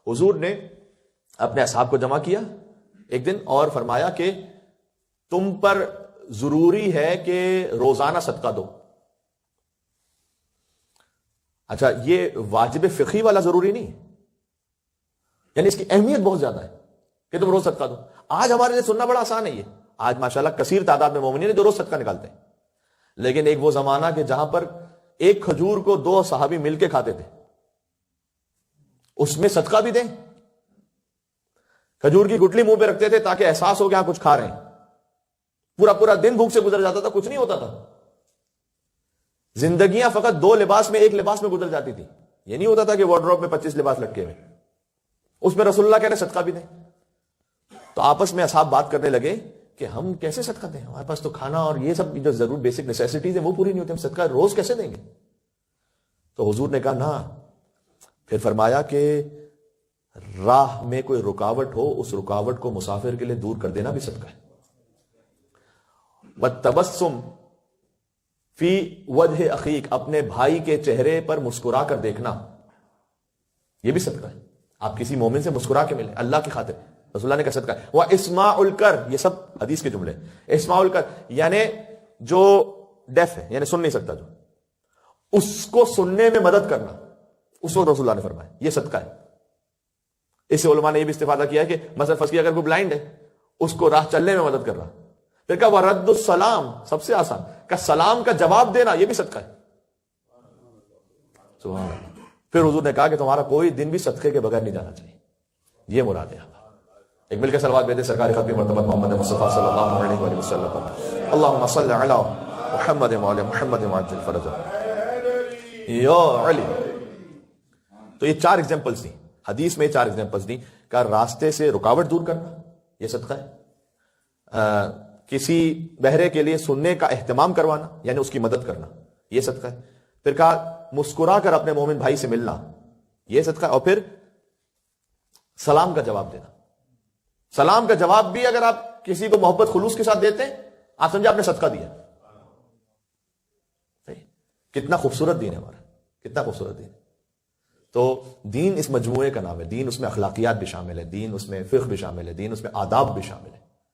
حضور نے اپنے اصحاب کو جمع کیا ایک دن اور فرمایا کہ تم پر ضروری ہے کہ روزانہ صدقہ دو. اچھا یہ واجب فقہی والا ضروری نہیں ہے، یعنی اس کی اہمیت بہت زیادہ ہے کہ تم روز صدقہ دو. آج ہمارے لیے سننا بڑا آسان ہے، یہ آج ماشاءاللہ کثیر تعداد میں مومنین ہیں جو روز صدقہ نکالتے ہیں، لیکن ایک وہ زمانہ کہ جہاں پر ایک کھجور کو 2 صحابی مل کے کھاتے تھے، اس میں صدقہ بھی دیں. کھجور کی گٹلی منہ پہ رکھتے تھے تاکہ احساس ہو کہ ہاں کچھ کھا رہے ہیں. پورا پورا دن بھوک سے گزر جاتا تھا، کچھ نہیں ہوتا تھا. زندگیاں فقط 2 لباس میں 1 لباس میں گزر جاتی تھی. یہ نہیں ہوتا تھا کہ وارڈروب میں 25 لباس لٹکے ہوئے، اس میں رسول اللہ کہہ رہے صدقہ بھی دیں. تو آپس میں اصحاب بات کرنے لگے کہ ہم کیسے صدقہ دیں، ہمارے پاس تو کھانا اور یہ سب جو ضرور بیسک نیسیسٹیز ہیں وہ پوری نہیں ہوتی، ہم صدقہ روز کیسے دیں گے. تو حضور نے کہا نہ. پھر فرمایا کہ راہ میں کوئی رکاوٹ ہو، اس رکاوٹ کو مسافر کے لیے دور کر دینا بھی صدقہ ہے. والتبسم فی وجہ اخیک، اپنے بھائی کے چہرے پر مسکرا کر دیکھنا، یہ بھی صدقہ ہے. آپ کسی مومن سے مسکرا کے ملیں اللہ کی خاطر، رسول اللہ نے کہا صدقہ ہے. واسماع الکر، یہ سب حدیث کے جملے. اسماع الکر یعنی جو ڈیف ہے، یعنی سن نہیں سکتا، جو اس کو سننے میں مدد کرنا، اس وقت رسول اللہ نے فرمایا یہ صدقہ ہے. اس سے علماء نے یہ بھی استفادہ کیا ہے کہ مثلا فرض کیا اگر کوئی بلائنڈ ہے، اس کو راہ چلنے میں مدد کر رہا. پھر کہا وَرَدُّ السلام، سب سے آسان، کہ سلام کا جواب دینا یہ بھی صدقہ ہے. سبحان اللہ. پھر حضور نے کہا کہ تمہارا کوئی دن بھی صدقے کے بغیر نہیں جانا چاہیے. یہ مراد ہے. ایک مل کے صلوات بھیجیں سرکار خاتم مرتبہ محمد مصطفیٰ صلی اللہ علیہ وآلہ وسلم پر. اللہم صل علی محمد وعلی محمد وعجل فرجہ یا علی. تو یہ 4 ایگزامپلس دی حدیث میں، 4 ایگزامپلس دی کہ راستے سے رکاوٹ دور کرنا یہ صدقہ ہے. کسی بہرے کے لیے سننے کا اہتمام کروانا یعنی اس کی مدد کرنا یہ صدقہ ہے. پھر کہا مسکرا کر اپنے مومن بھائی سے ملنا یہ صدقہ ہے. اور پھر سلام کا جواب دینا. سلام کا جواب بھی اگر آپ کسی کو محبت خلوص کے ساتھ دیتے ہیں، آپ سمجھے آپ نے صدقہ دیا. کتنا خوبصورت دین ہے ہمارا، کتنا خوبصورت دین. تو دین اس مجموعے کا نام ہے. دین اس میں اخلاقیات بھی شامل ہے، دین اس میں فقہ بھی شامل ہے، دین اس میں آداب بھی شامل ہے.